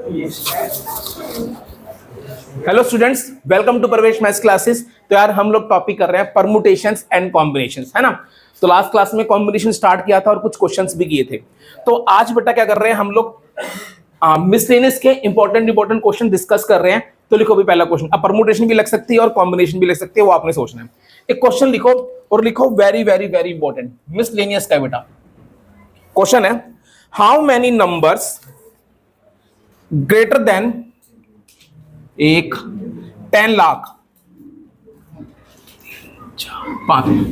Hello students, welcome to प्रवेश maths classes. तो यार हम लोग टॉपिक कर रहे हैं परमुटेशंस एंड कॉम्बिनेशंस, है ना। तो लास्ट क्लास में कॉम्बिनेशन स्टार्ट किया था और कुछ क्वेश्चंस भी किए थे। तो आज बेटा क्या कर रहे हैं हम लोग, मिसलेनियस के इंपॉर्टेंट क्वेश्चन डिस्कस कर रहे हैं। तो लिखो भी पहला क्वेश्चन। अब परमुटेशन भी लग सकती है और कॉम्बिनेशन भी लग सकती है, वो आपने सोचना है। एक क्वेश्चन लिखो और लिखो very very very important, miscellaneous का बेटा क्वेश्चन है। How many numbers greater than 10 lakh,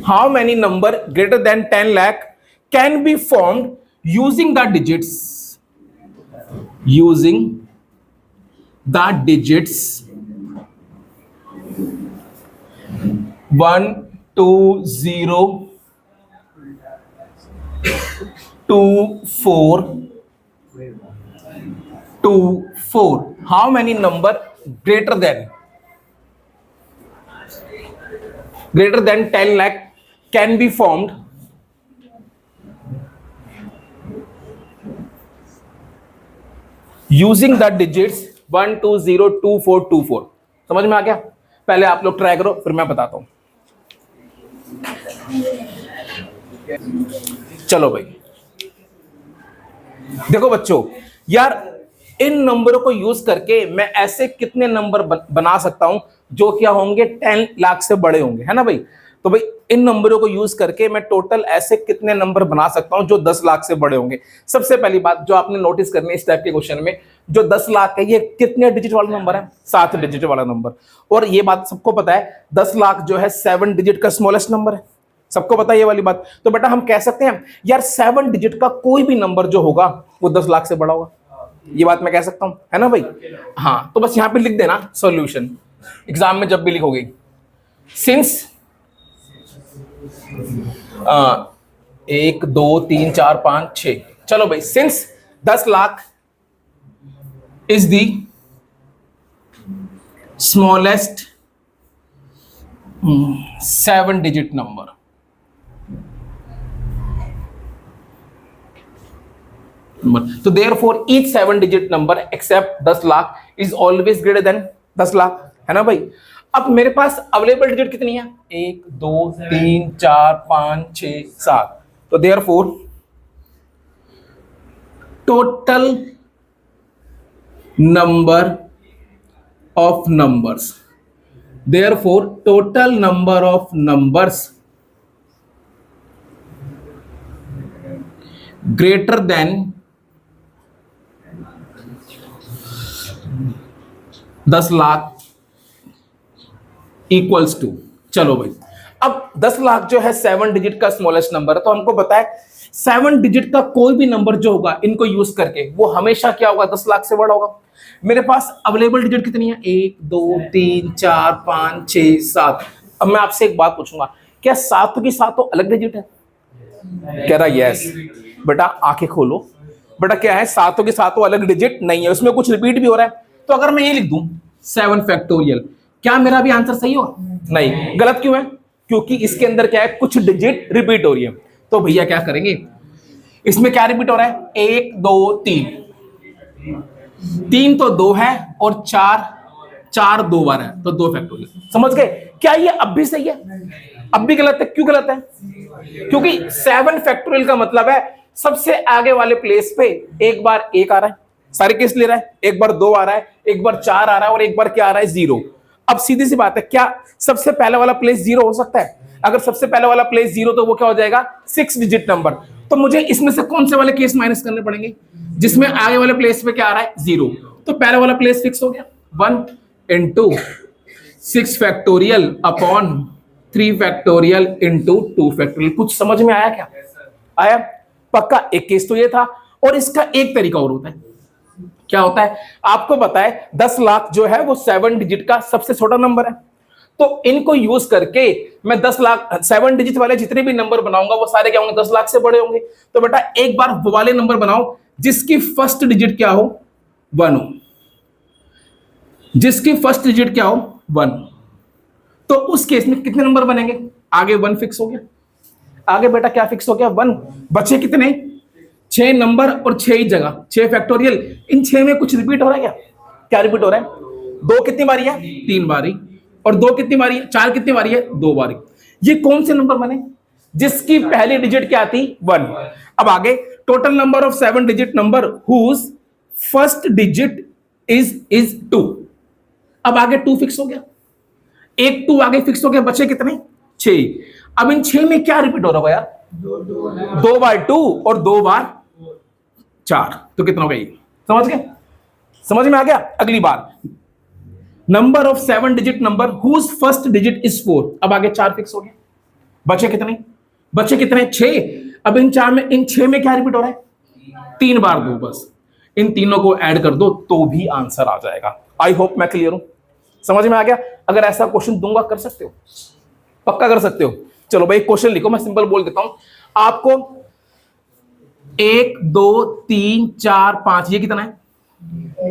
how many number greater than 10 lakh can be formed using the digits 1 2 0 2 4 2 4? How many number greater than 10 lakh can be formed using the digits 1 2 0 2 4 2 4? समझ में आ गया? पहले आप लोग ट्राई करो, फिर मैं बताता हूं। चलो भाई, देखो बच्चों, यार इन नंबरों को यूज करके मैं ऐसे कितने नंबर बना सकता हूं जो क्या होंगे 10 लाख से बड़े होंगे, है ना भाई। तो भाई इन नंबरों को यूज करके मैं टोटल ऐसे कितने नंबर बना सकता हूं जो 10 लाख से बड़े होंगे। सबसे पहली बात जो आपने नोटिस करनी है इस टाइप के क्वेश्चन में, जो 10 लाख है ये कितने डिजिट वाला नंबर है? 7 डिजिट वाला नंबर। और ये बात सबको पता है, 10 लाख जो है 7 डिजिट का स्मॉलेस्ट नंबर है, सबको पता है ये वाली बात। तो बेटा हम कह सकते हैं यार 7 डिजिट का कोई भी नंबर जो होगा वो 10 लाख से बड़ा होगा, ये बात मैं कह सकता हूं, है ना भाई। हाँ, तो बस यहां पे लिख देना सॉल्यूशन, एग्जाम में जब भी लिखोगे। सिंस 1 2 3 4 5 6, चलो भाई, since 10 lakh is the smallest 7 digit number, तो therefore each 7 digit number except 10 lakh is always greater than 10 lakh, है ना भाई। अब मेरे पास अवेलेबल डिजिट कितनी है? 1 2 3 4 5 6 7। तो therefore total number of numbers, therefore total number of numbers greater than 10 lakh equals to, चलो भाई, अब 10 लाख जो है 7 डिजिट का स्मॉलेस्ट नंबर है, तो हमको पता है 7 डिजिट का कोई भी नंबर जो होगा इनको यूज करके वो हमेशा क्या होगा? 10 लाख से बड़ा होगा। मेरे पास अवेलेबल डिजिट कितनी है? 1 2 3 4 5 6 7। अब मैं आपसे एक बात पूछूंगा, क्या सातों की सातों अलग डिजिट है? कह रहा यस। बेटा आंखें खोलो, बेटा क्या है? सातों के सातों अलग डिजिट नहीं है, उसमें कुछ रिपीट भी हो रहा है। तो अगर मैं ये लिख दूं 7 फैक्टोरियल, क्या मेरा भी आंसर सही होगा? नहीं, गलत क्यों है? क्योंकि इसके अंदर क्या है? कुछ डिजिट रिपीट हो रही है। तो भैया क्या करेंगे, इसमें क्या रिपीट हो रहा है? 1 2 3, 3 तो 2 है और 4 2 बार है, तो 2 फैक्टोरियल। समझ गए? क्या ये अब भी सही है? अब भी गलत है। क्यों गलत है? क्योंकि 7 फैक्टोरियल का मतलब है सबसे आगे वाले प्लेस पे एक बार 1 आ रहा है, सारे केस ले रहा है, एक बार 2 आ रहा है, एक बार 4 आ रहा है और एक बार क्या आ रहा है? 0। अब सीधी सी बात है, क्या सबसे पहले वाला प्लेस 0 हो सकता है? अगर सबसे पहले वाला प्लेस 0 तो वो क्या हो जाएगा? 6 डिजिट नंबर। तो मुझे इसमें से कौन से वाले केस माइनस करने पड़ेंगे जिसमें आगे वाले प्लेस पे क्या आ रहा है? 0। तो पहले वाला प्लेस फिक्स हो गया, 1 into 6 factorial upon 3 factorial into 2 factorial. कुछ समझ में आया क्या? आया? पक्का। एक केस तो ये था, और इसका एक तरीका और होता है। क्या होता है? आपको पता है 10 लाख जो है वो 7 डिजिट का सबसे छोटा नंबर है, तो इनको यूज करके मैं 10 लाख 7 डिजिट वाले जितने भी नंबर बनाऊंगा वो सारे क्या होंगे? 10 लाख से बड़े होंगे। तो बेटा एक बार वो वाले नंबर बनाओ जिसकी फर्स्ट डिजिट क्या हो? 1 हो, जिसकी फर्स्ट डिजिट क्या हो? 1। तो उस केस में कितने नंबर बनेंगे? आगे 1 फिक्स हो गया, आगे बेटा क्या फिक्स हो गया? 1। बचे कितने? 6 नंबर और 6 ही जगह, 6 फैक्टोरियल। इन 6 में कुछ रिपीट हो रहा है क्या? क्या रिपीट हो रहा है? 2 कितनी बारी है? 3 बारी। और 2 कितनी बारी है? 4 कितनी बारी है? 2 बारी। ये कौन से नंबर बने जिसकी पहली डिजिट क्या थी? 1। अब आगे, total number of 7 digit number whose first digit is 2। अब आगे 2 फिक्स हो गया, एक 2 आगे फिक्स हो गया, बचे कितने? 6। अब इन 6 में क्या रिपीट हो रहा होगा यार? 2 बार 2 और 2 बार 4, तो कितना हो गया? समझ गए? समझ में आ गया? अगली बार, number of 7 digit number whose first digit is 4। अब आगे 4 फिक्स हो गया, बचे कितने? बचे कितने? 6। अब इन 4 में, इन 6 में क्या रिपीट हो रहा है? 3 बार 2। बस इन तीनों को ऐड कर दो तो भी आंसर आ जाएगा। आई होप मैं क्लियर हूं, समझ में आ गया? अगर ऐसा क्वेश्चन दूंगा कर सकते हो, पक्का कर सकते हो। चलो भाई क्वेश्चन लिखो, मैं सिंपल बोल देता हूं आपको। 1 2 3 4 5, ये कितना है?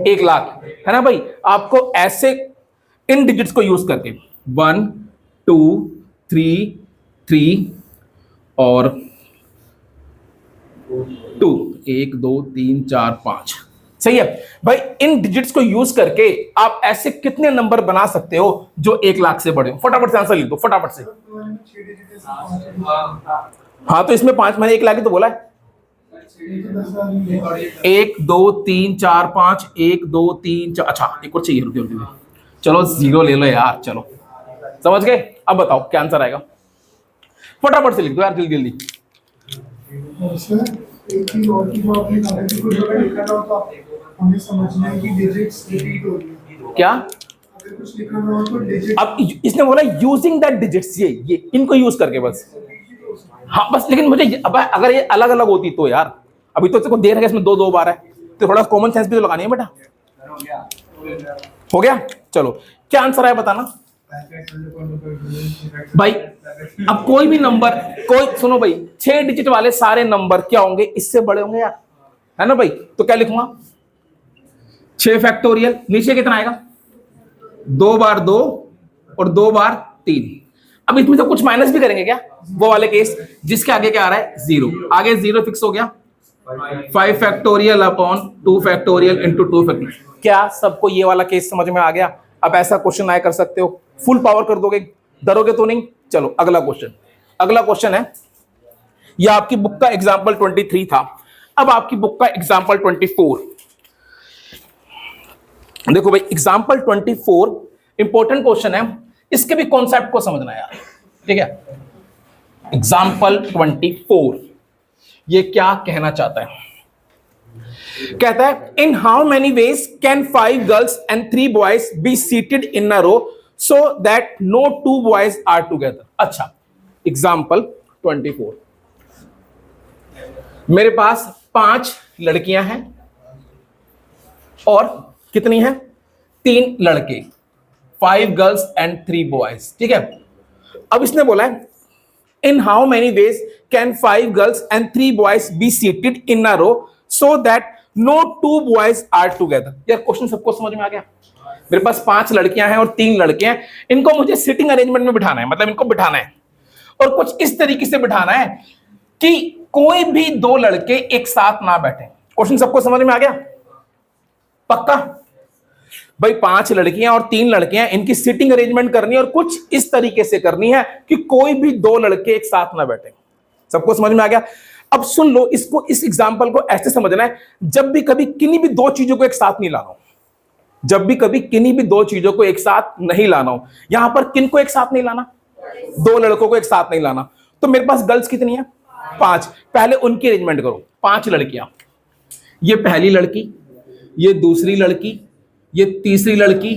1 लाख, है ना भाई? आपको ऐसे इन डिजिट्स को यूज करके 1 2 3 और 2, 1 2 3 4 5, सही है भाई। इन डिजिट्स को यूज करके आप ऐसे कितने नंबर बना सकते हो जो 1 लाख से बड़े हो? फटाफट से आंसर लिख दो, फटाफट से। हाँ तो इसमें 5, मैंने 1 लाख ही तो बोला है। 1 2 3 4 5, 1 2 3 4, अच्छा एक और चाहिए, रुकिए। चलो 0 ले लो यार, चलो समझ गए? अब बताओ क्या आंसर आएगा? फटाफट से लिख दो यार, जल्दी जल्दी। हमें समझना है कि डिजिट्स रिपीट हो रही है। क्या? अगर कुछ लिखना हो तो डिजिट, अब इसने बोला यूजिंग दैट डिजिट्स, ये इनको यूज करके बस। हाँ बस, लेकिन मुझे अब अगर ये अलग अलग होती तो यार, अभी तो इसको देख रहे हैं इसमें 2 2 बार है, तो थोड़ा कॉमन सेंस भी तो लगानी है बेटा। हो गया? चलो क्या आंसर है बताना भाई। अब कोई भी नंबर, कोई सुनो भाई, 6 डिजिट वाले सारे नंबर क्या होंगे? इससे बड़े होंगे यार, है ना भाई? तो क्या लिखूंगा? 6 फैक्टोरियल, नीचे कितना आएगा? 2 बार 2 और 2 बार 3। अब इसमें से कुछ माइनस भी करेंगे क्या? वो वाले केस जिसके आगे क्या आ रहा है? 0। आगे 0 फिक्स हो गया, 5 factorial upon 2 factorial into 2 factorial. क्या सबको ये वाला केस समझ में आ गया? अब ऐसा क्वेश्चन आए कर सकते हो, फुल पावर कर दोगे, डरोगे तो नहीं? चलो अगला क्वेश्चन। अगला क्वेश्चन है, ये आपकी बुक का एग्जाम्पल 23 था, अब आपकी बुक का एग्जाम्पल 24। देखो भाई एग्जाम्पल 24 इंपॉर्टेंट क्वेश्चन है, इसके भी कॉन्सेप्ट को समझना है यार, ठीक है? एग्जाम्पल 24 ये क्या कहना चाहता है? कहता है in how many ways can 5 girls and 3 boys be seated in a row so that no 2 boys are together. अच्छा, एग्जाम्पल 24, मेरे पास 5 लड़कियां हैं और कितनी है? 3 लड़के, 5 गर्ल्स एंड 3 बॉयज, ठीक है? अब इसने बोला है in how many ways can 5 girls and 3 boys be seated in a row so that no 2 boys are together. यार क्वेश्चन सबको समझ में आ गया? मेरे पास 5 लड़कियां हैं और 3 लड़के हैं, इनको मुझे सिटिंग अरेंजमेंट में बिठाना है, मतलब इनको बिठाना है और कुछ इस तरीके से बिठाना है कि कोई भी 2 लड़के एक साथ ना बैठे। क्वेश्चन सबको समझ में आ गया? पक्का भाई? 5 लड़कियां और 3 लड़के हैं, इनकी सिटिंग अरेंजमेंट करनी है और कुछ इस तरीके से करनी है कि कोई भी 2 लड़के एक साथ ना बैठे। सबको समझ में आ गया? अब सुन लो इसको, इस एग्जांपल को ऐसे समझना है, जब भी कभी किन्हीं भी 2 चीजों को एक साथ नहीं लाना हो, जब भी कभी किन्हीं भी 2 चीजों को एक साथ नहीं लाना हो। यहां पर किन को एक साथ नहीं लाना? 2 लड़कों को एक साथ नहीं लाना। तो मेरे पास गर्ल्स कितनी है? 5। पहले उनकी अरेंजमेंट करो। 5 लड़कियां, ये पहली लड़की, ये दूसरी लड़की, ये तीसरी लड़की,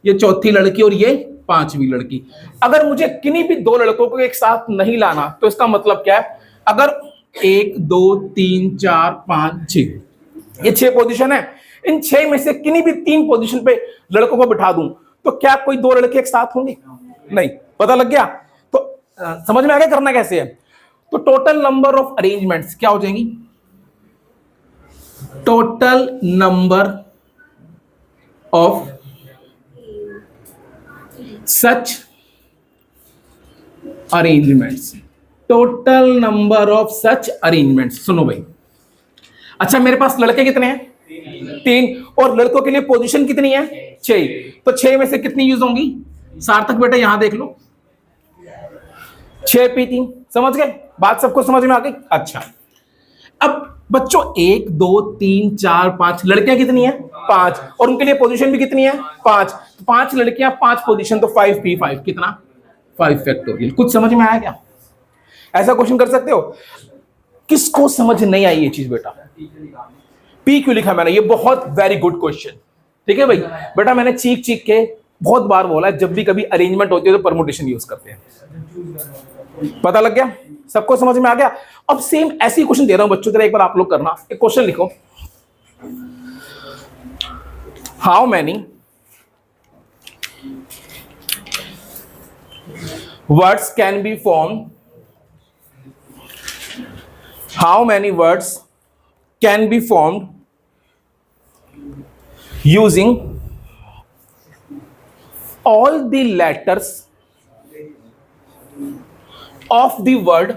ये चौथी लड़की और ये 5वीं लड़की। अगर मुझे किन्हीं भी 2 लड़कों को एक साथ नहीं लाना तो इसका मतलब क्या है? अगर 1 2 3 4 5 6, ये 6 पोजीशन है, इन 6 में से किन्हीं भी 3 पोजीशन पे लड़कों को बिठा दूं तो क्या कोई 2 लड़के एक साथ होंगे? नहीं। पता लग गया? तो समझ में आ गया करना कैसे है? तो टोटल नंबर ऑफ अरेंजमेंट्स क्या हो जाएंगी? Total number of such arrangements, total number of such arrangements. सुनो भाई, अच्छा मेरे पास लड़के कितने हैं? 3। और लड़कों के लिए पोजीशन कितनी है? 6। तो 6 में से कितनी यूज होंगी? सार्थक बेटा यहां देख लो, 6p3। समझ गए बात? सबको समझ में आ गई? अच्छा अब बच्चों 1 2 3 4 5 लड़कियां कितनी है? 5। और उनके लिए पोजीशन भी कितनी है? 5। तो 5 लड़कियां 5 पोजीशन, तो 5p5 कितना? 5 फैक्टोरियल। कुछ समझ में आया क्या? ऐसा क्वेश्चन कर सकते हो? किसको समझ नहीं आई ये चीज बेटा? पी क्यों लिखा मैंने? ये बहुत वेरी गुड क्वेश्चन। ठीक है भाई बेटा, मैंने चीख चीख के बहुत बार बोला है, जब भी कभी अरेंजमेंट होती है तो परमुटेशन यूज करते हैं। पता लग गया? सबको समझ में आ गया? अब सेम ऐसी क्वेश्चन दे रहा हूं बच्चों, जरा एक बार आप लोग करना। एक क्वेश्चन लिखो, how many words can be form, how many words can be formed using all the letters of the word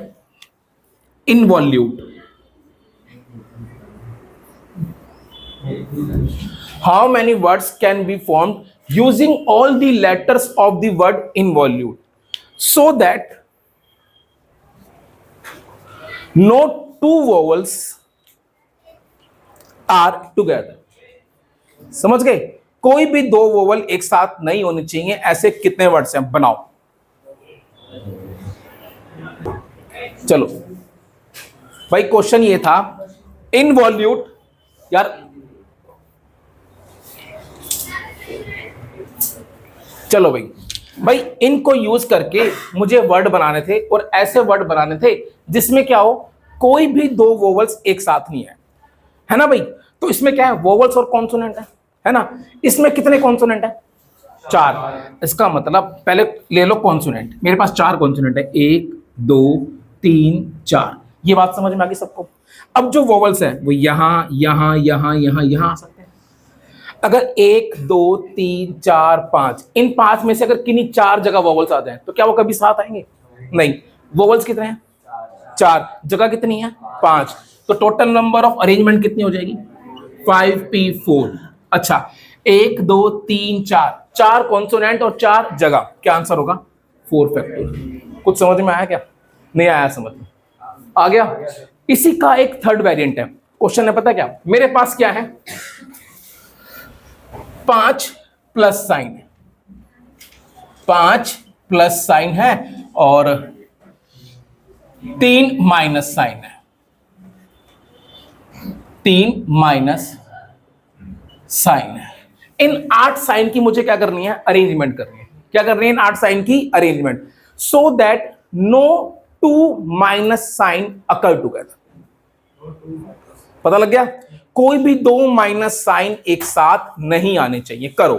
involute. How many words can be formed using all the letters of the word involute, so that no two vowels are together? समझ गए? कोई भी 2 vowel एक साथ नहीं होने चाहिए। ऐसे कितने वर्ड्स हैं? बनाओ। चलो भाई, क्वेश्चन ये था इनवॉल्यूट। यार चलो भाई इनको यूज करके मुझे वर्ड बनाने थे, और ऐसे वर्ड बनाने थे जिसमें क्या हो, कोई भी 2 वोवल्स एक साथ नहीं है ना भाई? तो इसमें क्या है? वोवल्स और कॉन्सोनेंट है ना? इसमें कितने कॉन्सोनेंट है? 4। इसका मतलब पहले ले लो कॉन्सोनेंट। मेरे पास 4 कॉन्सोनेंट है, 1 2 3 4। ये बात समझ में आ गई सबको? अब जो वोवल्स है वो यहां यहां यहां यहां यहां आ सकते हैं। अगर 1 2 3 4 5, इन 5 में से अगर किन्हीं 4 जगह वोवल्स आ जाए तो क्या वो कभी साथ आएंगे? नहीं। वोवल्स कितने हैं? 4। जगह कितनी है? 5। तो टोटल नंबर ऑफ अरेंजमेंट कितनी हो जाएगी? 5p4। अच्छा 1 2 3 4, 4 कॉन्सोनेंट और 4 जगह, क्या आंसर होगा? 4 फैक्टोरियल। कुछ समझ में आया क्या? नहीं आया समझ में? आ गया? इसी का एक थर्ड वेरिएंट है। क्वेश्चन है पता क्या? मेरे पास क्या है? 5 प्लस साइन है, 5 प्लस साइन है और 3 माइनस साइन है, 3 माइनस साइन है। इन 8 साइन की मुझे क्या करनी है? अरेंजमेंट करनी है। क्या करनी है? इन 8 साइन की arrangement, so that no 2 minus sign occur together. पता लग गया? कोई भी 2 माइनस साइन एक साथ नहीं आने चाहिए। करो।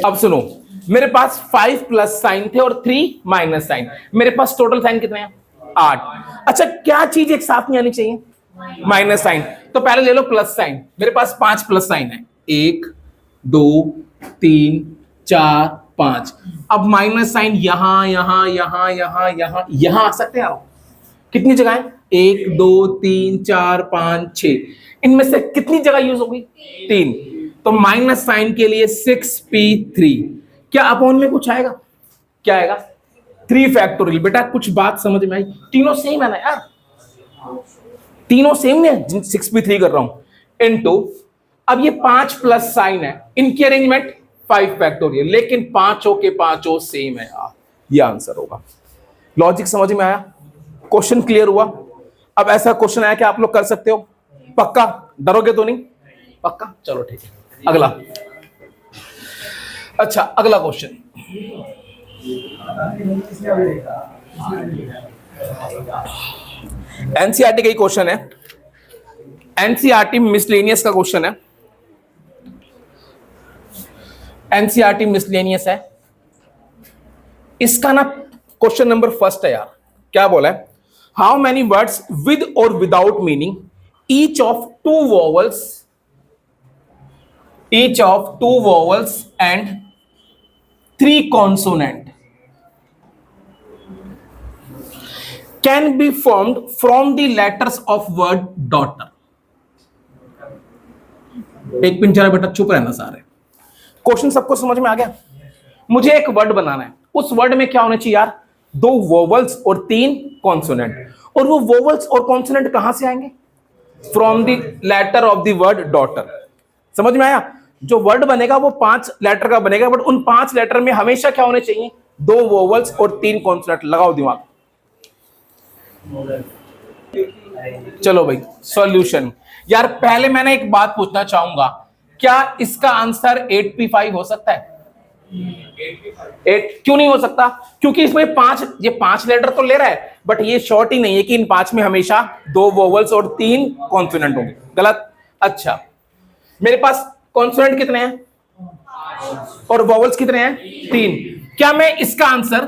अब सुनो, मेरे पास 5 प्लस साइन थे और 3 माइनस साइन। मेरे पास टोटल साइन कितने हैं? 8। अच्छा क्या चीज एक साथ नहीं आनी चाहिए? Minus sign. तो पहले ले लो प्लस साइन। मेरे पास 5 प्लस साइन है, 1 2 3 4 5। अब माइनस साइन यहां यहां यहां यहां यहां यहां आ सकते हैं। कितनी जगह है? 1 2 3 4 5 6। इनमें से कितनी जगह यूज होगी? 3। तो माइनस साइन के लिए 6p3। क्या अपॉन में कुछ आएगा? क्या आएगा? 3 फैक्टोरियल। बेटा कुछ बात समझ में आई? तीनों सेम है ना यार? तीनों सेम है, 6p3 कर रहा हूं इनटू। अब ये 5 प्लस साइन है, इनकी अरेंजमेंट 5 फैक्टोरियल, लेकिन पांचों के पांचों सेम है यार। ये आंसर होगा। लॉजिक समझ में आया? क्वेश्चन क्लियर हुआ? अब ऐसा क्वेश्चन आया कि आप लोग कर सकते हो? पक्का? डरोगे तो नहीं? पक्का? चलो ठीक है। अगला। अच्छा अगला क्वेश्चन, एनसीईआरटी का ही क्वेश्चन है। एनसीईआरटी मिसलेनियस का क्वेश्चन है। एनसीईआरटी मिसलेनियस है। इसका ना क्वेश्चन नंबर फर्स्ट है यार। क्या बोला है? हाउ मेनी वर्ड्स विद और without meaning, each of 2 vowels, each of 2 vowels and 3 consonant can be formed from the letters of word daughter. एक मिनट जरा बेटा चुप रहना सारे। क्वेश्चन सबको समझ में आ गया? मुझे एक वर्ड बनाना है, उस वर्ड में क्या होना चाहिए यार? 2 वोवल्स और 3 कॉन्सोनेंट। और वो वोवल्स और कॉन्सोनेंट कहां से आएंगे? From the letter of the word daughter. समझ में आया? जो वर्ड बनेगा वो 5 लेटर का बनेगा, बट उन 5 लेटर में हमेशा क्या होने चाहिए? 2 वोवल्स और 3 कॉन्सोनेंट। लगाओ दिमाग। चलो भाई सॉल्यूशन। यार पहले मैंने एक बात पूछना चाहूंगा, क्या इसका आंसर 8p5 हो सकता है? 8 क्यों नहीं हो सकता? क्योंकि इसमें ये 5 लेटर तो ले रहा है, बट ये शॉर्ट ही नहीं है कि इन 5 में हमेशा 2 वोवल्स और 3 कॉन्सोनेंट होंगे। गलत। अच्छा, मेरे पास कॉन्सोनेंट कितने हैं और वोवल्स कितने हैं? 3। क्या मैं इसका आंसर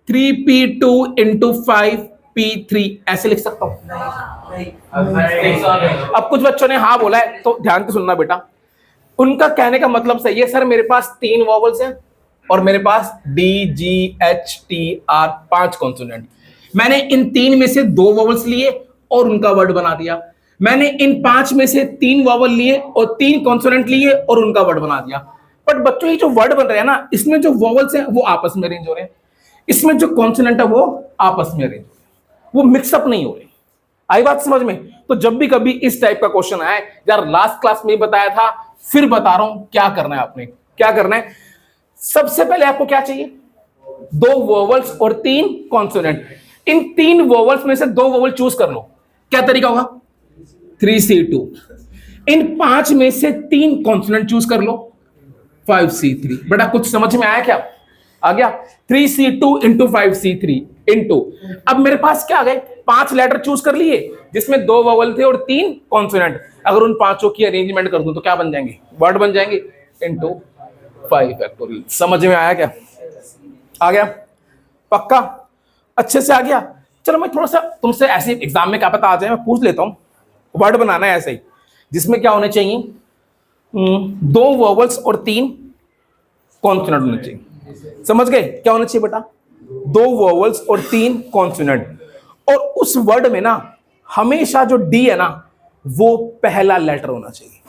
3p2 इंटू 5p3 ऐसे लिख सकता हूं? अब कुछ बच्चों ने हाँ बोला है, तो ध्यान से सुनना बेटा। उनका कहने का मतलब सही है, सर मेरे पास 3 वोवल्स हैं और मेरे पास D, G, H, T, R 5 consonant. मैंने इन 3 में से 2 वोवल्स लिए और उनका वर्ड बना दिया। मैंने इन 5 में से 3 वोवल लिए और 3 कॉन्सोनेंट लिए और उनका वर्ड बना दिया। बट बच्चों ये जो वर्ड बन रहे हैं ना, इसमें जो वोवल्स हैं वो आपस में अरेंज हो रहे हैं, इसमें जो कॉन्सोनेंट है वो आपस में अरेंज हो रहे हैं, वो मिक्सअप नहीं हो रहे। आई बात समझ में? तो जब भी कभी इस टाइप का क्वेश्चन आए, यार लास्ट क्लास में बताया था, फिर बता रहा हूं क्या करना है। आपने क्या करना है? सबसे पहले आपको क्या चाहिए? 2 वोवल्स और 3 कॉन्सोनेंट। इन 3 वोवल्स में से 2 वोवल चूज कर लो। क्या तरीका होगा? 3C2। इन 5 में से 3 कॉन्सोनेंट चूज कर लो, 5C3। बेटा कुछ समझ में आया क्या? आ गया? 3C2 इंटू 5C3 इंटू, अब मेरे पास क्या आ गए? 5 लेटर चूज कर लिए जिसमें 2 वोवल थे और 3 कॉन्सोनेंट। अगर उन 5 की अरेंजमेंट कर दूं तो क्या बन जाएंगे? वर्ड बन जाएंगे, इंटू 5 फैक्टोरियल। समझ में आया क्या? आ गया? पक्का? अच्छे से आ गया? चलो मैं थोड़ा सा तुमसे ऐसे एग्जाम में क्या पता आ जाए, मैं पूछ लेता हूं। वर्ड बनाना है ऐसे ही, जिसमें क्या होने चाहिए? 2 वोवल्स और 3 कॉन्सोनेंट होने चाहिए। समझ गए? क्या होना चाहिए बेटा? 2 वोवल्स और 3 कॉन्सोनेंट। और उस वर्ड में ना हमेशा जो डी है ना, वो पहला लेटर होना चाहिए।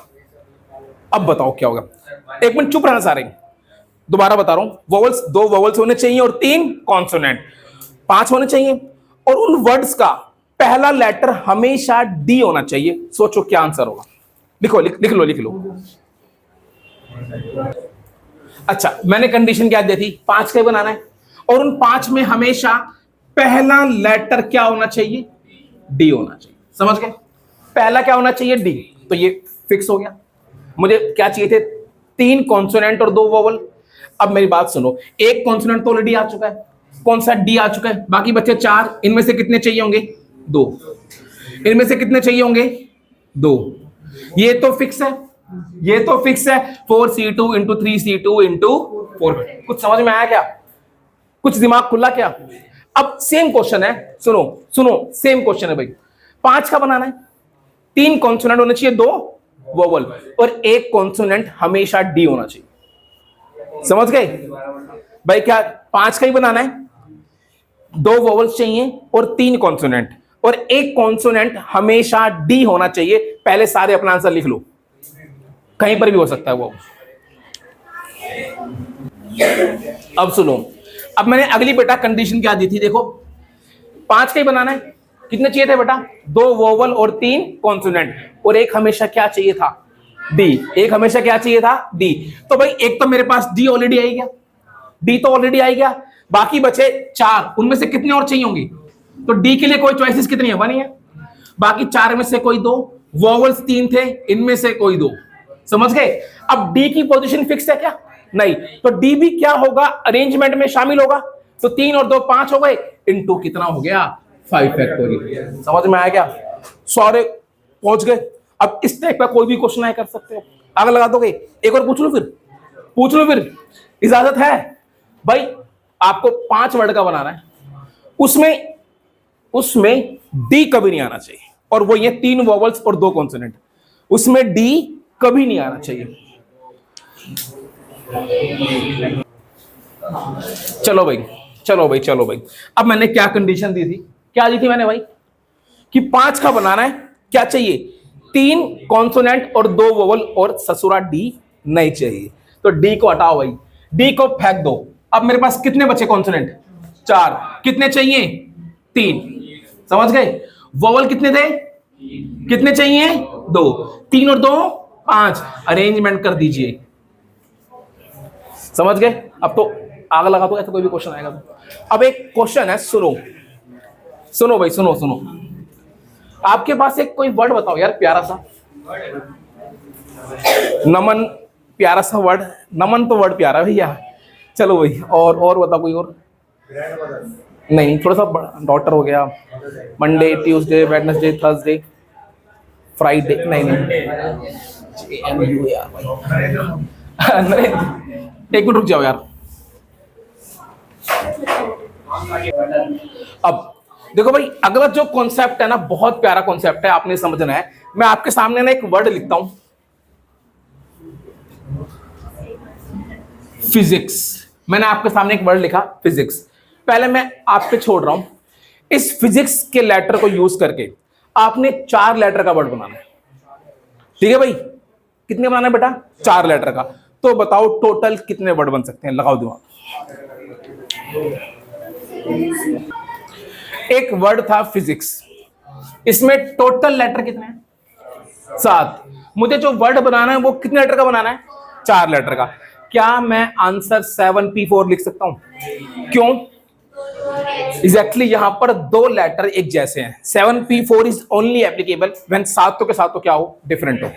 अब बताओ क्या होगा? एक मिनट चुप रहना सारे। दोबारा बता रहा हूं, वोवल्स 2 वोवल्स होने चाहिए और 3 कॉन्सोनेंट, 5 होने चाहिए। और उन वर्ड्स का पहला लेटर हमेशा डी होना चाहिए। सोचो क्या आंसर होगा? लिखो, लिख लो। अच्छा, मैंने कंडीशन क्या दी थी? 5 का बनाना है और उन 5 में हमेशा पहला लेटर क्या होना चाहिए? डी होना चाहिए। समझ गए? पहला क्या होना चाहिए? डी। तो ये फिक्स हो गया। मुझे क्या चाहिए थे? 3 कॉन्सोनेंट और 2 वोवल। अब मेरी बात सुनो, एक कॉन्सोनेंट तो ऑलरेडी आ चुका है, कौन सा? डी आ चुका है। बाकी बचे 4, इनमें से कितने चाहिए होंगे? 2। इनमें से कितने चाहिए होंगे? 2। ये तो फिक्स है, ये तो फिक्स है। 4C2 into 3C2 into 4। कुछ समझ में आया क्या? कुछ दिमाग खुला क्या? अब सेम क्वेश्चन है, सुनो सेम क्वेश्चन है भाई। 5 का बनाना है, 3 कॉन्सोनेंट होने चाहिए, 2 वोवल और 1 कॉन्सोनेंट हमेशा डी होना चाहिए। समझ गए भाई? क्या 5 का ही बनाना है, 2 वोवल्स चाहिए और 3 कॉन्सोनेंट, और 1 कॉन्सोनेंट हमेशा डी होना चाहिए। पहले सारे अपना आंसर लिख लो, कहीं पर भी हो सकता है वो। अब सुनो, अब मैंने अगली बेटा कंडीशन क्या दी थी? देखो 5 का ही बनाना है, कितने चाहिए थे बेटा? 2 वोवल और 3 कॉन्सोनेंट, और 1 हमेशा क्या चाहिए था? डी। 1 हमेशा क्या चाहिए था? डी। तो भाई एक तो मेरे पास डी ऑलरेडी आ गया, डी तो ऑलरेडी आ गया। बाकी बचे 4, उनमें से कितने और चाहिए होंगी? तो डी के लिए कोई चॉइसेस कितनी है? 1 है। बाकी 4 में से कोई 2, वोवल्स 3 थे, इनमें से कोई 2। समझ गए? अब डी की पोजीशन फिक्स है क्या? नहीं। तो डी भी क्या होगा? अरेंजमेंट में शामिल होगा। तो 3 और 2 5 हो गए, इनटू कितना हो गया? 5 फैक्टोरियल। समझ में आया क्या? सारे पहुंच गए। अब इस टाइप का कोई भी क्वेश्चन आए कर सकते हो। आगे लगा दोगे? एक और पूछ लो फिर इजाजत है भाई? आपको 5 वर्ड का बनाना है, उसमें डी कभी नहीं आना चाहिए, और वो ये 3 वोवल्स और 2 कॉन्सोनेंट, उसमें डी कभी नहीं आना चाहिए। चलो भाई। अब मैंने क्या कंडीशन दी थी? क्या दी थी मैंने भाई कि 5 का बनाना है, क्या चाहिए 3 कॉन्सोनेंट और 2 वोवल और ससुरा डी नहीं चाहिए। तो डी को हटाओ भाई, डी को फेंक दो। अब मेरे पास कितने बचे कॉन्सोनेंट 4, कितने चाहिए 3, समझ गए। वोवल कितने थे, कितने चाहिए 2, 3 और 2 5, अरेंजमेंट कर दीजिए, समझ गए। अब तो आग लगा दो, ऐसा कोई भी क्वेश्चन आएगा तो। अब एक क्वेश्चन है, सुनो सुनो भाई, सुनो सुनो। आपके पास एक कोई वर्ड बताओ यार प्यारा सा, नमन, प्यारा सा वर्ड, नमन तो वर्ड प्यारा है भैया। चलो भाई और बता कोई और। नहीं, थोड़ा सा डॉटर हो गया, Monday Tuesday Wednesday Thursday Friday, नहीं यार भाई एक मिनट रुक जाओ यार। अब देखो भाई, अगला जो कॉन्सेप्ट है ना, बहुत प्यारा कॉन्सेप्ट है, आपने समझना है। मैं आपके सामने ना एक वर्ड लिखता हूं, फिजिक्स। मैंने आपके सामने एक वर्ड लिखा फिजिक्स। पहले मैं आप पे छोड़ रहा हूं, इस फिजिक्स के लेटर को यूज करके आपने 4 लेटर का वर्ड बनाना है, ठीक है भाई। कितने बनाना है बेटा 4 लेटर का। तो बताओ टोटल कितने वर्ड बन सकते हैं, लगाओ दिमाग। एक वर्ड था फिजिक्स, इसमें टोटल लेटर कितने हैं 7। मुझे जो वर्ड बनाना है वो कितने लेटर का बनाना है 4 लेटर का। क्या मैं आंसर 7P4 लिख सकता हूं? क्यों? एग्जैक्टली यहां पर 2 लेटर एक जैसे हैं। 7P4 is only applicable when सातों के सातों क्या हो, डिफरेंट हो।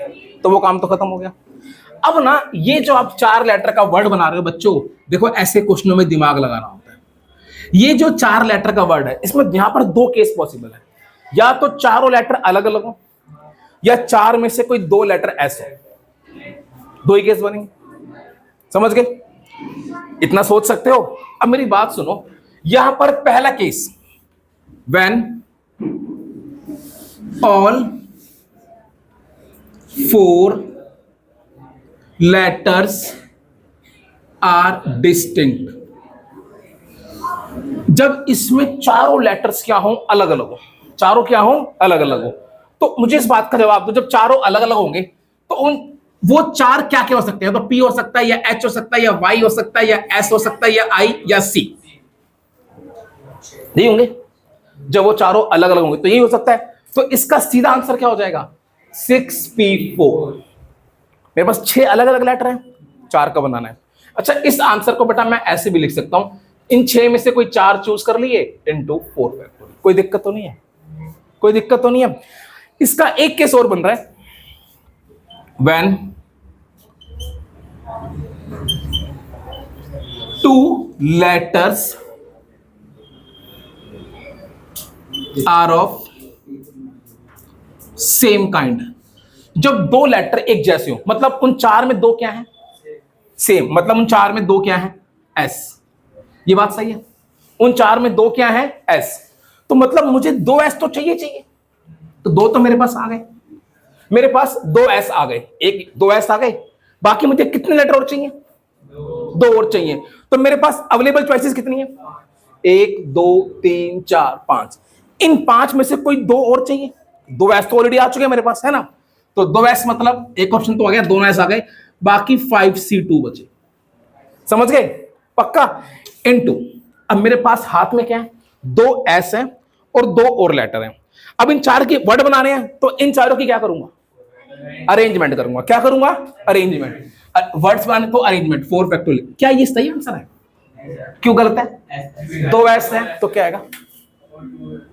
तो वो काम तो खत्म हो गया। अब ना ये जो आप 4 लेटर का वर्ड बना रहे हो बच्चों, देखो ऐसे क्वेश्चनों में दिमाग लगाना होता है। ये जो 4 लेटर का वर्ड है, इसमें यहां पर 2 केस पॉसिबल है, या तो चारों लेटर अलग अलग हो, या 4 में से कोई 2 लेटर ऐसे हो। 2 ही केस बनेंगे, समझ गए। इतना सोच सकते हो। अब मेरी बात सुनो, यहां पर पहला case, when all 4 letters are distinct, जब इसमें चारों लेटर्स क्या हो अलग अलग हो, चारों क्या हो अलग अलग हो। तो मुझे इस बात का जवाब दो, जब चारों अलग अलग होंगे तो उन वो 4 क्या क्या हो सकते हैं? तो P हो सकता है, या H हो सकता है, या Y हो सकता है, या S हो सकता है, या I या C नहीं होंगे। जब वो चारों अलग अलग होंगे तो यही हो सकता है। तो इसका सीधा आंसर क्या हो जाएगा 6P4। मेरे पास 6 अलग अलग लेटर हैं, 4 का बनाना है। अच्छा, इस आंसर को बेटा मैं ऐसे भी लिख सकता हूं, इन 6 में से कोई 4 चूज कर लिए इनटू 4 फैक्टोरियल। कोई दिक्कत तो नहीं है, कोई दिक्कत तो नहीं है। इसका एक केस और बन रहा है, when 2 letters are of same kind। जब 2 लेटर एक जैसे हो, मतलब उन 4 में 2 क्या है सेम, मतलब उन 4 में 2 क्या है एस। ये बात सही है, उन 4 में 2 क्या है एस। तो मतलब मुझे 2 एस तो चाहिए, तो 2 तो मेरे पास आ गए, मेरे पास 2 एस आ गए, 2 एस आ गए। बाकी मुझे कितने लेटर और चाहिए 2 और चाहिए। तो मेरे पास अवेलेबल चॉइसेस कितनी है 1 2 3 4 5। इन 5 में से कोई 2 और चाहिए। 2 एस तो ऑलरेडी आ चुके हैं मेरे पास, है ना। तो 2 एस मतलब एक ऑप्शन तो आ गया, 2 एस आ गए, बाकी 5C2 बचे। समझ गए पक्का। इनटू अब मेरे पास हाथ में क्या है 2 एस है और 2 और लेटर है। अब इन 4 के वर्ड बनाने हैं, तो इन चारों की क्या करूंगा अरेंजमेंट करूंगा। क्या करूंगा अरेंजमेंट। वर्ड्स बनाने तो अरेंजमेंट 4 फैक्टोरियल। क्या ये सही आंसर है? क्यों गलत है? 2 एस है तो क्या आएगा,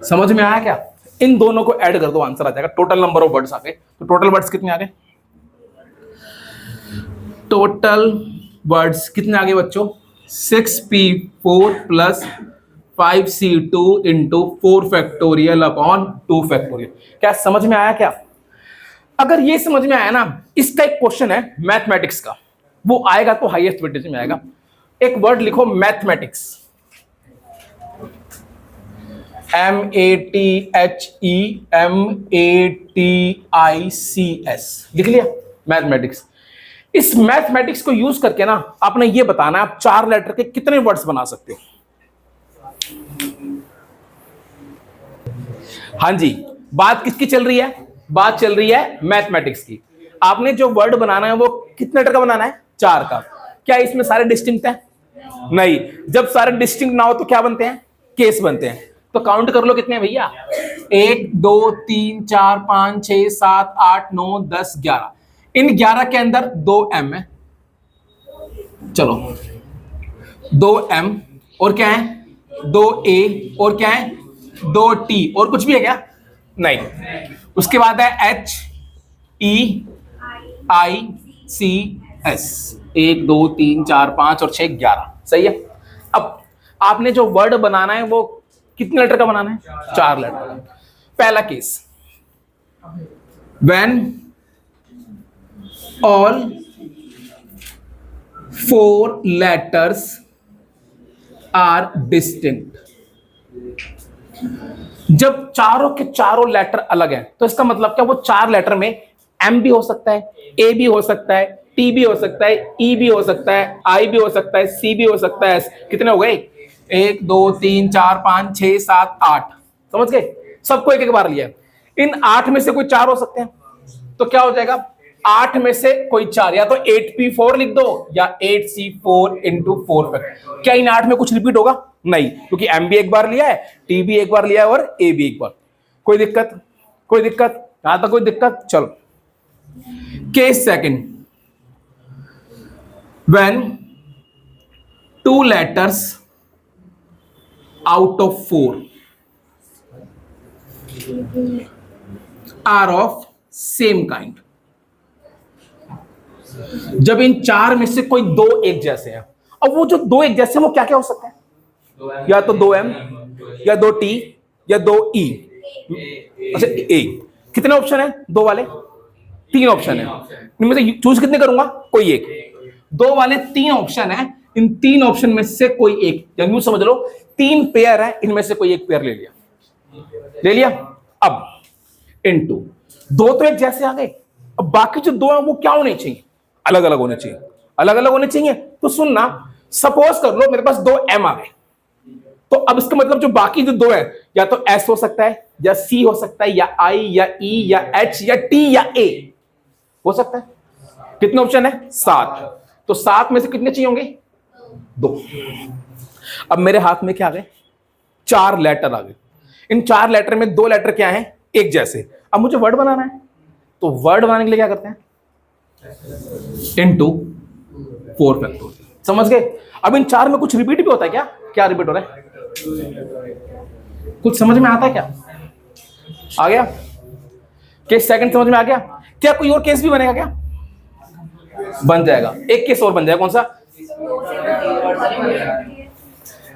समझ में आया क्या? इन दोनों को ऐड कर दो, आंसर आ जाएगा। टोटल नंबर ऑफ वर्ड्स आ गए। तो टोटल वर्ड्स कितने आ गए? टोटल वर्ड्स कितने आ गए बच्चों 6P4 plus 5C2 into 4 factorial upon 2 factorial. क्या समझ में आया क्या? अगर ये समझ में आया ना, इसका एक क्वेश्चन है मैथमेटिक्स का, वो आएगा तो हाईएस्ट वेटेज में आएगा। एक वर्ड लिखो मैथमेटिक्स, MATHEMATICS लिख लिया मैथमेटिक्स। इस मैथमेटिक्स को यूज करके ना आपने ये बताना है आप 4 लेटर के कितने वर्ड्स बना सकते हो। हाँ जी, बात किसकी चल रही है? बात चल रही है मैथमेटिक्स की। आपने जो वर्ड बनाना है वो कितने लेटर का बनाना है? 4 का। क्या इसमें सारे डिस्टिंक्ट हैं? नहीं। जब सारे डिस्टिंक्ट ना हो तो क्या बनते हैं? केस बनते हैं। तो काउंट कर लो कितने हैं भैया? 1 2 3 4 5 6 7 8 9 10 11। इन 11 के अंदर 2 M है। चलो 2 M और क्या है? 2 A और क्या है? 2 T और कुछ भी है क्या? नहीं। उसके बाद है H E I C S। 1 2 3 4 5 और 6 11। सही है। अब आपने जो वर्ड बनाना है वो कितने लेटर का बनाना है? 4 लेटर का। पहला case, when all 4 letters are distinct। जब चारों के चारों लेटर अलग हैं तो इसका मतलब क्या? वो 4 लेटर में M भी हो सकता है, A भी हो सकता है, T भी हो सकता है, E भी हो सकता है, I भी हो सकता है, C भी हो सकता है। कितने हो गए? 1 2 3 4 5 6 7 8। समझ गए? सबको एक एक बार लिया। इन 8 में से कोई 4 हो सकते हैं तो क्या हो जाएगा? 8 में से कोई 4, या तो 8P4 लिख दो या 8C4 इंटू 4 फैक्टर। क्या इन 8 में कुछ रिपीट होगा? नहीं, क्योंकि M भी एक बार लिया है, T भी एक बार लिया है और A भी एक बार। कोई दिक्कत? कोई दिक्कत? यहां तक कोई दिक्कत? चलो case second, when 2 letters out of 4 are of same kind। जब इन 4 में से कोई 2 एक जैसे हैं। अब वो जो 2 एक जैसे हैं वो क्या क्या हो सकते हैं? या तो 2M या 2T या 2E। अच्छा A। कितने ऑप्शन है? 2 वाले 3 ऑप्शन है। इनमें से चूज कितने करूंगा? कोई एक। 2 वाले 3 ऑप्शन है, इन 3 ऑप्शन में से कोई एक, या यूं समझ लो 3 पेयर है, इनमें से कोई एक पेयर ले लिया। अब इनटू 2 तो एक जैसे आ गए। अब बाकी जो 2 है वो क्या होने चाहिए? अलग अलग होने चाहिए। अलग अलग होने चाहिए। तो सुनना, सपोज कर लो मेरे पास 2 M आ गए, तो अब इसका मतलब जो बाकी जो 2 है, या तो S हो सकता है या C हो सकता है या I या E या H या T या A हो सकता है। कितने ऑप्शन है? 7। तो 7 में से कितने चाहिए होंगे? 2। अब मेरे हाथ में क्या आ गए? 4 लेटर आ गए। इन 4 लेटर में 2 लेटर क्या है? एक जैसे। अब मुझे वर्ड बनाना है, तो वर्ड बनाने के लिए क्या करते हैं? Into 4 factorial. समझ गए? अब इन 4 में कुछ रिपीट भी होता है क्या? क्या रिपीट हो रहा है? कुछ समझ में आता है क्या? आ गया? केस सेकंड समझ में आ गया? क्या कोई और केस भी बनेगा क्या? बन जाएगा। एक केस और बन जाएगा। कौन सा?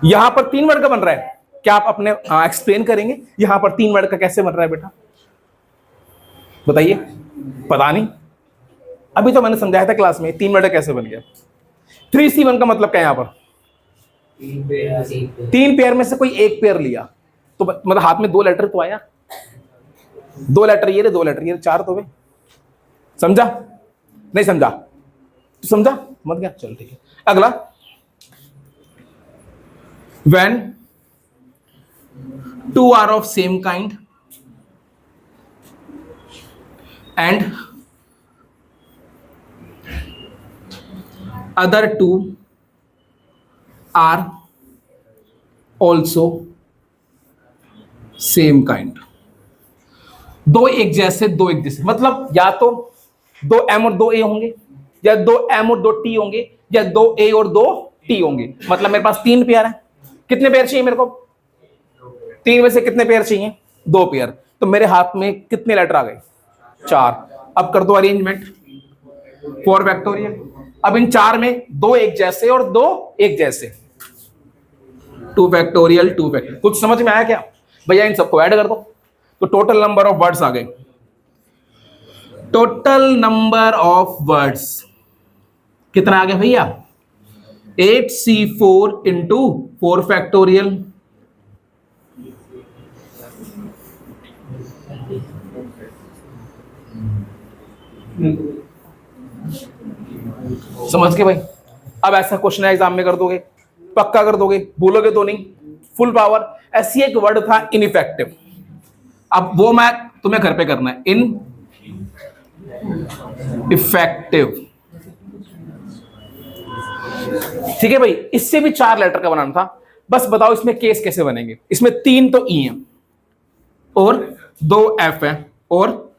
यहां पर 3 वर्ड का बन रहा है। क्या आप अपने एक्सप्लेन करेंगे यहां पर 3 वर्ड का कैसे बन रहा है बेटा? बताइए। पता नहीं, अभी तो मैंने समझाया था क्लास में 3 वर्ड कैसे बन गया। 3C1 का मतलब क्या है? यहां पर 3 पेयर में से कोई एक पेयर लिया, तो मतलब हाथ में 2 लेटर तो आया। 2 लेटर ये, 2 लेटर ये, 4 तो वे। समझा? नहीं समझा? तो समझा मत गया? चल ठीक है। अगला, when 2 are of same kind and other 2 are also same kind। 2 एक जैसे, 2 एक जैसे मतलब या तो 2 M और 2 A होंगे, या 2 M और 2 T होंगे, या 2 A और 2 T होंगे। मतलब मेरे पास 3 पेयर है। कितने पेयर चाहिए मेरे को? 3 में से कितने पेयर चाहिए? 2 पेयर। तो मेरे हाथ में कितने लेटर आ गए? 4। अब कर दो अरेंजमेंट, 4 फैक्टोरियल। अब इन 4 में 2 एक जैसे और 2 एक जैसे, 2 फैक्टोरियल 2 फैक्टोरियल। कुछ समझ में आया क्या भैया? इन सबको ऐड कर दो तो टोटल नंबर ऑफ वर्ड्स आ गए। टोटल नंबर ऑफ वर्ड्स कितना आ गया भैया? 8C4 into 4 factorial. समझ के भाई? अब ऐसा क्वेश्चन एग्जाम में कर दोगे? पक्का कर दोगे? भूलोगे तो नहीं? Full power. ऐसी एक वर्ड था इनइफेक्टिव। अब वो मैं तुम्हें घर पे करना है, इन इफेक्टिव। ठीक है भाई, इससे भी 4 लेटर का बनाना था। बस बताओ इसमें केस कैसे बनेंगे। इसमें 3 तो ई है और 2 एफ है और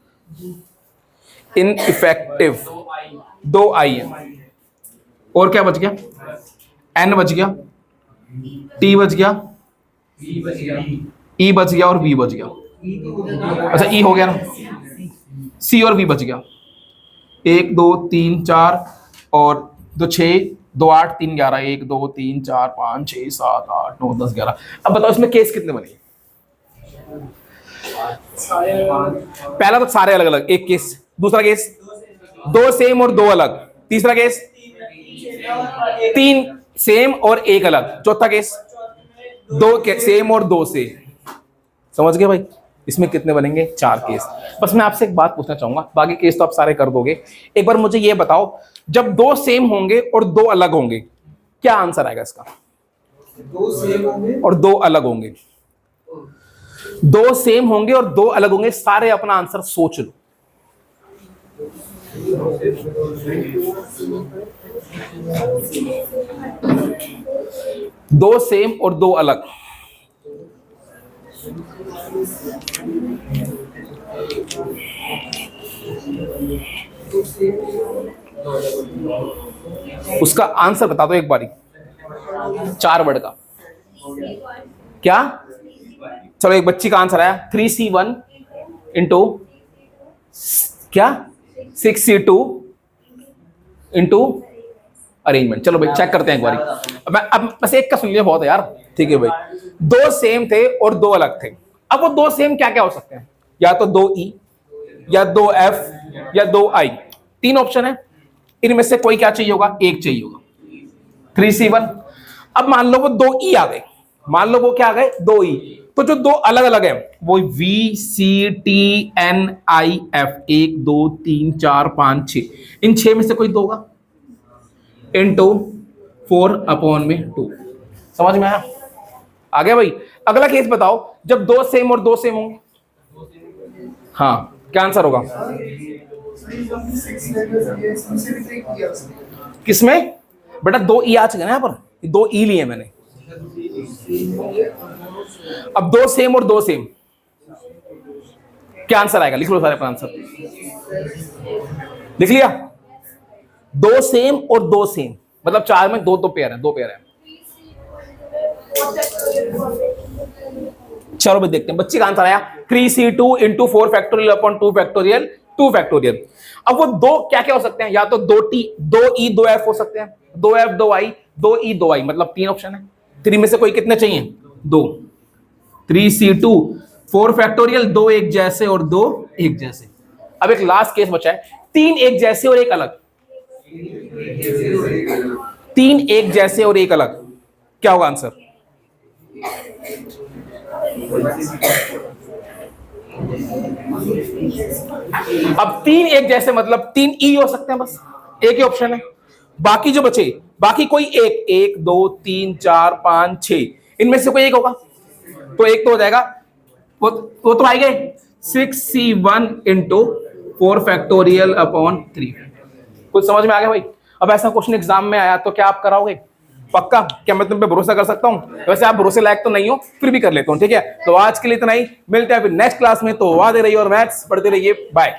इन इफेक्टिव 2 आई है और क्या बच गया, एन बच गया, टी बच गया, ई बच गया और वी बच गया। अच्छा ई हो गया ना, सी और वी बच गया। 1 2 3 4 और 2 6 2 8 3 11 1 2 3 4 5 6 7 8 9 10 11। अब बताओ इसमें केस कितने बनेंगे। पहला तो सारे अलग अलग एक केस, दूसरा केस 2 सेम और 2 अलग, तीसरा केस 3 सेम और 1 अलग, चौथा केस 2 सेम और 2 से। समझ गए भाई, इसमें कितने बनेंगे, 4 केस। बस मैं आपसे एक बात पूछना चाहूंगा, बाकी केस तो आप सारे कर दोगे। एक बार मुझे ये बताओ, जब 2 सेम होंगे और 2 अलग होंगे, क्या आंसर आएगा इसका। 2 सेम होंगे और 2 अलग होंगे, 2 सेम होंगे और 2 अलग होंगे। सारे अपना आंसर सोच लो। दो सेम और 2 अलग, उसका आंसर बता दो एक बारी, 4 वर्ड का। क्या, चलो एक बच्ची का आंसर आया 3C1 इंटू क्या 6C2 इंटू अरेंजमेंट। चलो भाई चेक करते हैं एक बारी। अब बस एक का सुन लिया बहुत है यार। ठीक है भाई, 2 सेम थे और 2 अलग थे। अब वो 2 सेम क्या क्या हो सकते हैं, या तो 2E या 2F या 2I, 3 ऑप्शन है। इनमें से कोई क्या चाहिए होगा, एक चाहिए होगा 3C1। अब मान लो वो 2E आ गए, मान लो वो क्या आ गए 2E, तो जो 2 अलग अलग है वो VCTNIF 1 2 3 4 5 6, इन 6 में से कोई 2 होगा इंटू 4/2। समझ में आया, आ गया भाई। अगला केस बताओ, जब 2 सेम और 2 सेम होंगे, हाँ क्या आंसर होगा। किसमें बेटा 2E आ चुके ना, यहाँ पर 2E लिए मैंने। अब 2 सेम और 2 सेम, क्या आंसर आएगा, लिख लो सारे अपना आंसर। लिख लिया, 2 सेम और 2 सेम मतलब 4 में 2 पेयर है, 2 पेयर है। चलो भाई देखते हैं, बच्चे का आंसर आया 3C2 into 4 factorial upon 2 factorial 2 factorial. अब वो 2 क्या क्या हो सकते हैं, या तो 2T 2E 2F हो सकते हैं, 2F 2I 2E 2I, मतलब 3 ऑप्शन है। 3 में से कोई कितने चाहिए, 2। 3C2 4 फैक्टोरियल 2 एक जैसे और 2 एक जैसे। अब एक लास्ट केस बचा है, 3 एक जैसे और एक अलग। 3 एक जैसे और एक अलग, क्या होगा आंसर। अब 3 एक जैसे मतलब 3E हो सकते हैं, बस एक ही ऑप्शन है। बाकी जो बचे, बाकी कोई एक 1 2 3 4 5 6, इनमें से कोई एक होगा, तो एक तो हो जाएगा, वो तो आए गए 6C1 इंटू 4 फैक्टोरियल अपॉन 3। कुछ समझ में आ गया भाई। अब ऐसा क्वेश्चन एग्जाम में आया तो क्या आप कराओगे, पक्का, क्या मैं तुम पे भरोसा कर सकता हूं। वैसे आप भरोसे लायक तो नहीं हो, फिर भी कर लेता हूं। ठीक है, तो आज के लिए इतना ही, मिलते हैं फिर नेक्स्ट क्लास में। तो वादे रहिए और मैथ्स पढ़ते रहिए, बाय।